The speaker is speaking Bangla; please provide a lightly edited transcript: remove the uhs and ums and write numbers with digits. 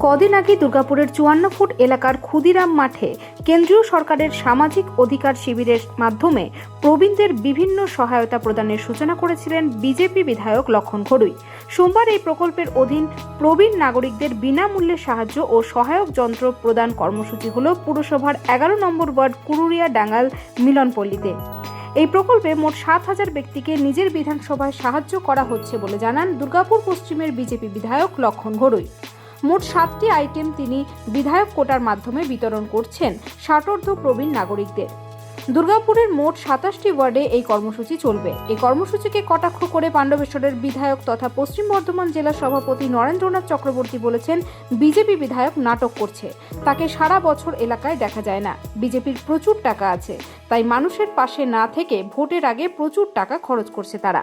কদিন আগে দুর্গাপুরের 54 ফুট এলাকার ক্ষুদিরাম মাঠে কেন্দ্রীয় সরকারের সামাজিক অধিকার শিবিরের মাধ্যমে প্রবীণদের বিভিন্ন সহায়তা প্রদানের সূচনা করেছিলেন বিজেপি বিধায়ক লক্ষণ ঘড়ুই। সোমবার এই প্রকল্পের অধীন প্রবীণ নাগরিকদের বিনামূল্যে সাহায্য ও সহায়ক যন্ত্র প্রদান কর্মসূচি হল পুরসভার 11 নম্বর ওয়ার্ড কুরুরিয়া ডাঙ্গাল মিলনপল্লীতে। এই প্রকল্পে মোট 7,000 ব্যক্তিকে নিজের বিধানসভায় সাহায্য করা হচ্ছে বলে জানান দুর্গাপুর পশ্চিমের বিজেপি বিধায়ক লক্ষণ ঘড়ুই। মোট 7টি আইটেম তিনি বিধায়ক কোটার মাধ্যমে বিতরণ করছেন ষাটোর্ধ্ব প্রবীণ নাগরিকদের। দুর্গাপুরের মোট 27টি ওয়ার্ডে এই কর্মসূচি চলবে। এই কর্মসূচিকে কটাক্ষ করে পাণ্ডবেশ্বরের বিধায়ক তথা পশ্চিম বর্ধমান জেলা সভাপতি নরেন্দ্রনাথ চক্রবর্তী বলেছেন, বিজেপি বিধায়ক নাটক করছে, তাকে সারা বছর এলাকায় দেখা যায় না। বিজেপির প্রচুর টাকা আছে, তাই মানুষের পাশে না থেকে ভোটের আগে প্রচুর টাকা খরচ করছে তারা।